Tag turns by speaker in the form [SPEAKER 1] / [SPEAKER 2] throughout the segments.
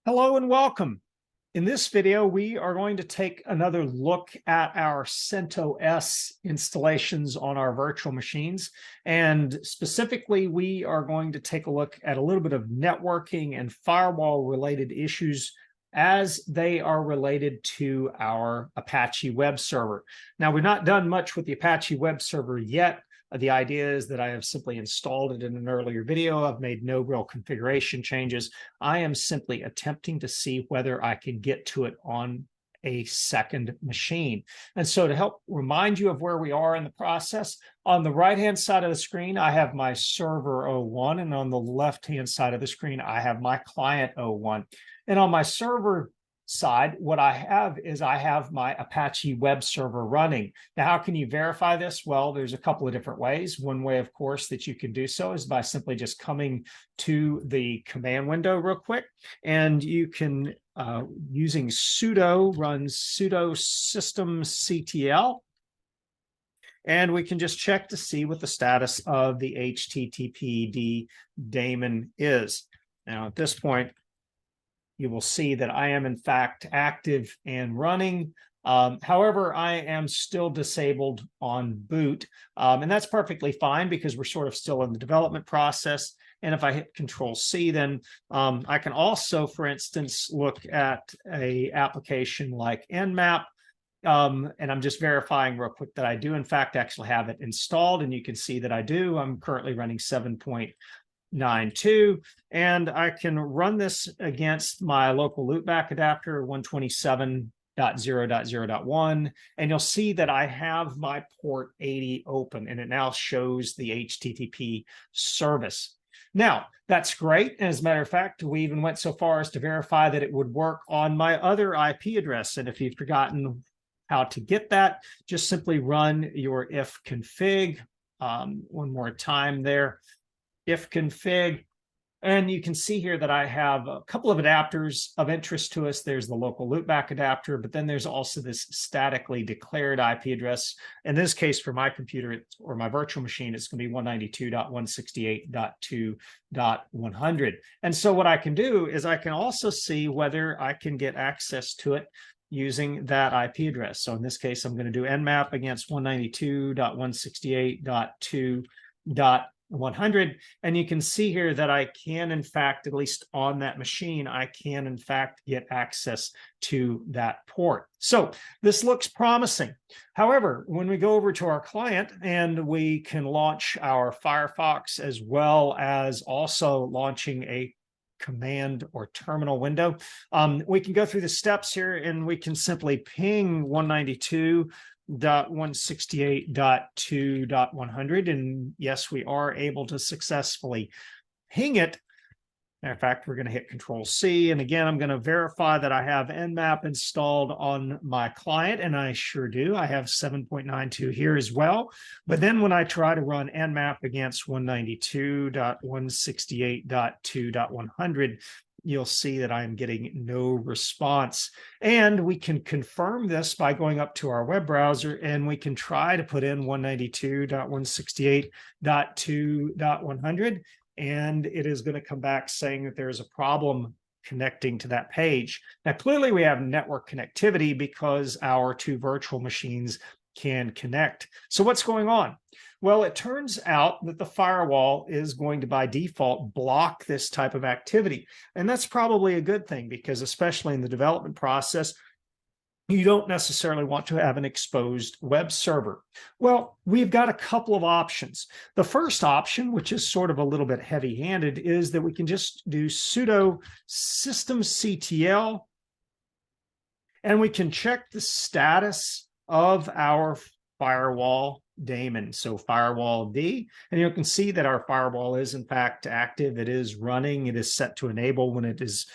[SPEAKER 1] Hello and welcome. In this video, we are going to take another look at our CentOS installations on our virtual machines. And specifically, we are going to take a look at a little bit of networking and firewall related issues as they are related to our Apache web server. Now, we've not done much with the Apache web server yet. The idea is that I have simply installed it in an earlier video. I've made no real configuration changes. I am simply attempting to see whether I can get to it on a second machine. And so to help remind you of where we are in the process, on the right-hand side of the screen, I have my server 01, and on the left-hand side of the screen, I have my client 01. And on my server side, what I have is I have my Apache web server running. Now, how can you verify this? Well, there's a couple of different ways. One way, of course, that you can do so is by simply just coming to the command window real quick, and you can, using sudo, run sudo systemctl, and we can just check to see what the status of the HTTPD daemon is. Now, at this point, you will see that I am in fact active and running. However, I am still disabled on boot, and that's perfectly fine because we're sort of still in the development process. And if I hit Control-C, then I can also, for instance, look at an application like Nmap, and I'm just verifying real quick that I do in fact actually have it installed, and you can see that I do. I'm currently running 7.92, and I can run this against my local loopback adapter 127.0.0.1, and you'll see that I have my port 80 open, and it now shows the HTTP service. Now, that's great. As a matter of fact, we even went so far as to verify that it would work on my other IP address, and if you've forgotten how to get that, just simply run your ifconfig one more time there. Ifconfig, and you can see here that I have a couple of adapters of interest to us. There's the local loopback adapter, but then there's also this statically declared IP address. In this case, for my computer or my virtual machine, it's going to be 192.168.2.100. And so what I can do is I can also see whether I can get access to it using that IP address. So in this case, I'm going to do nmap against 192.168.2.100, and you can see here that I can in fact, at least on that machine, I can in fact get access to that port. So this looks promising. However, when we go over to our client and we can launch our Firefox, as well as also launching a command or terminal window, we can go through the steps here, and we can simply ping 192.168.2.100, and yes, we are able to successfully ping it. Matter of fact, we're going to hit Control-C, and again, I'm going to verify that I have Nmap installed on my client, and I sure do. I have 7.92 here as well. But then when I try to run Nmap against 192.168.2.100, you'll see that I'm getting no response. And we can confirm this by going up to our web browser, and we can try to put in 192.168.2.100, and it is going to come back saying that there is a problem connecting to that page. Now, clearly we have network connectivity because our two virtual machines can connect. So what's going on? Well, it turns out that the firewall is going to, by default, block this type of activity. And that's probably a good thing because, especially in the development process, you don't necessarily want to have an exposed web server. Well, we've got a couple of options. The first option, which is sort of a little bit heavy-handed, is that we can just do sudo systemctl, and we can check the status of our firewall daemon, so firewall-d, and you can see that our firewall is in fact active. It is running. It is set to enable when it is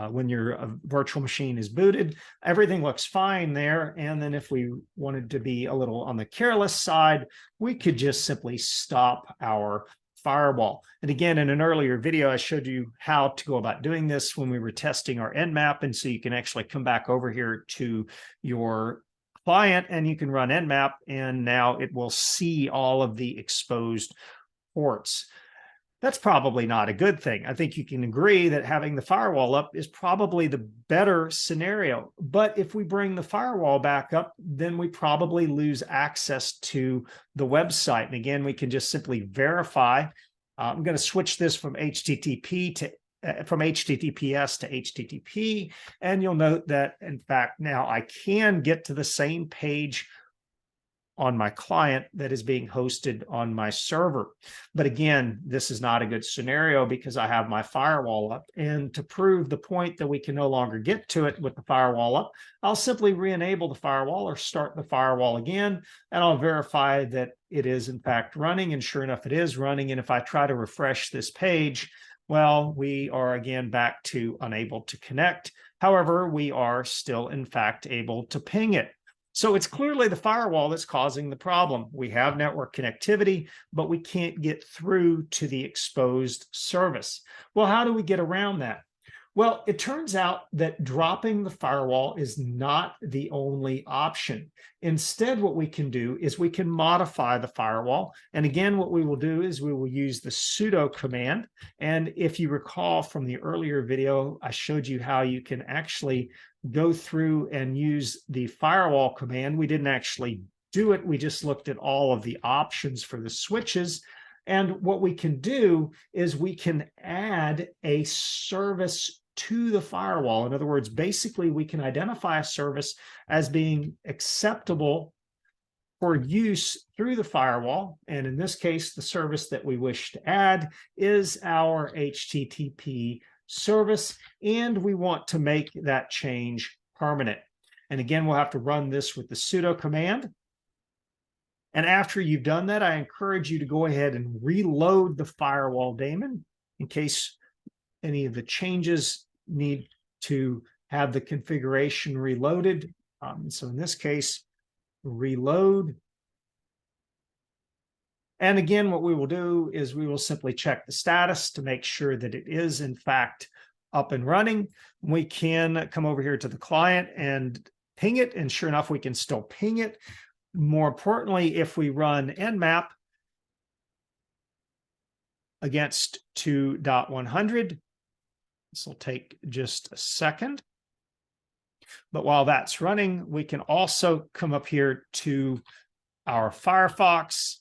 [SPEAKER 1] when your virtual machine is booted. Everything looks fine there. And then if we wanted to be a little on the careless side, we could just simply stop our firewall. And again, in an earlier video, I showed you how to go about doing this when we were testing our Nmap, and so you can actually come back over here to your client and you can run Nmap, and now it will see all of the exposed ports. That's probably not a good thing. I think you can agree that having the firewall up is probably the better scenario. But if we bring the firewall back up, then we probably lose access to the website. And again, we can just simply verify. I'm going to switch this from HTTPS to HTTP. And you'll note that, in fact, now I can get to the same page on my client that is being hosted on my server. But again, this is not a good scenario because I have my firewall up. And to prove the point that we can no longer get to it with the firewall up, I'll simply re-enable the firewall or start the firewall again, and I'll verify that it is in fact running. And sure enough, it is running. And if I try to refresh this page, well, we are again back to unable to connect. However, we are still in fact able to ping it. So it's clearly the firewall that's causing the problem. We have network connectivity, but we can't get through to the exposed service. Well, how do we get around that? Well, it turns out that dropping the firewall is not the only option. Instead, what we can do is we can modify the firewall. And again, what we will do is we will use the sudo command. And if you recall from the earlier video, I showed you how you can actually go through and use the firewall command. We didn't actually do it. We just looked at all of the options for the switches. And what we can do is we can add a service to the firewall. In other words, basically, we can identify a service as being acceptable for use through the firewall. And in this case, the service that we wish to add is our HTTP service, and we want to make that change permanent. And again, we'll have to run this with the sudo command. And after you've done that, I encourage you to go ahead and reload the firewall daemon in case any of the changes need to have the configuration reloaded. So in this case, reload. And again, what we will do is we will simply check the status to make sure that it is in fact up and running. We can come over here to the client and ping it, and sure enough, we can still ping it. More importantly, if we run nmap against 2.100, this will take just a second. But while that's running, we can also come up here to our Firefox,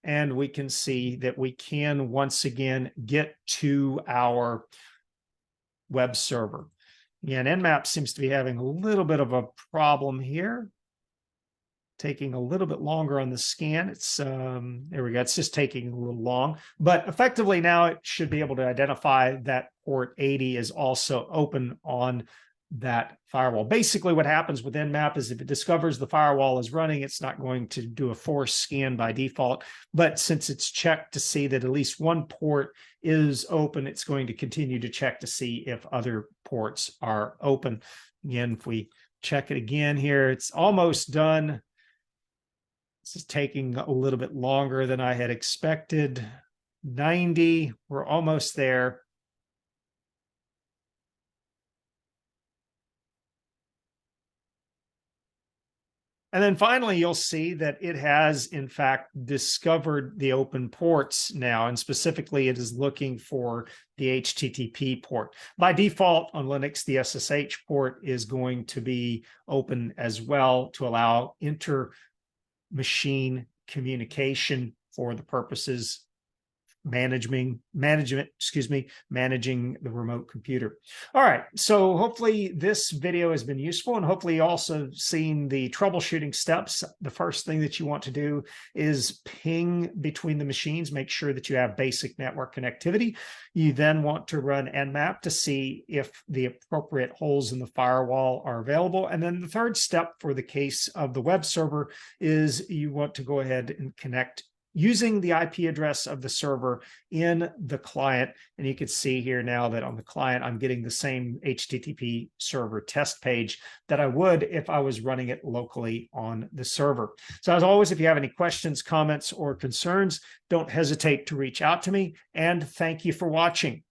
[SPEAKER 1] and we can see that we can once again get to our web server. Again, nmap seems to be having a little bit of a problem here, taking a little bit longer on the scan. It's there we go. It's just taking a little long, but effectively now it should be able to identify that port 80 is also open on that firewall. Basically, what happens with nmap is if it discovers the firewall is running, it's not going to do a force scan by default. But since it's checked to see that at least one port is open, it's going to continue to check to see if other ports are open. Again, if we check it again here, it's almost done. This is taking a little bit longer than I had expected. 90, we're almost there. And then finally, you'll see that it has, in fact, discovered the open ports now, and specifically, it is looking for the HTTP port. By default, on Linux, the SSH port is going to be open as well to allow inter-machine communication for the purposes managing the remote computer. All right, so hopefully this video has been useful, and hopefully you also seen the troubleshooting steps. The first thing that you want to do is ping between the machines, make sure that you have basic network connectivity. You then want to run nmap to see if the appropriate holes in the firewall are available. And then the third step for the case of the web server is you want to go ahead and connect using the IP address of the server in the client. And you can see here now that on the client, I'm getting the same HTTP server test page that I would if I was running it locally on the server. So as always, if you have any questions, comments, or concerns, don't hesitate to reach out to me. And thank you for watching.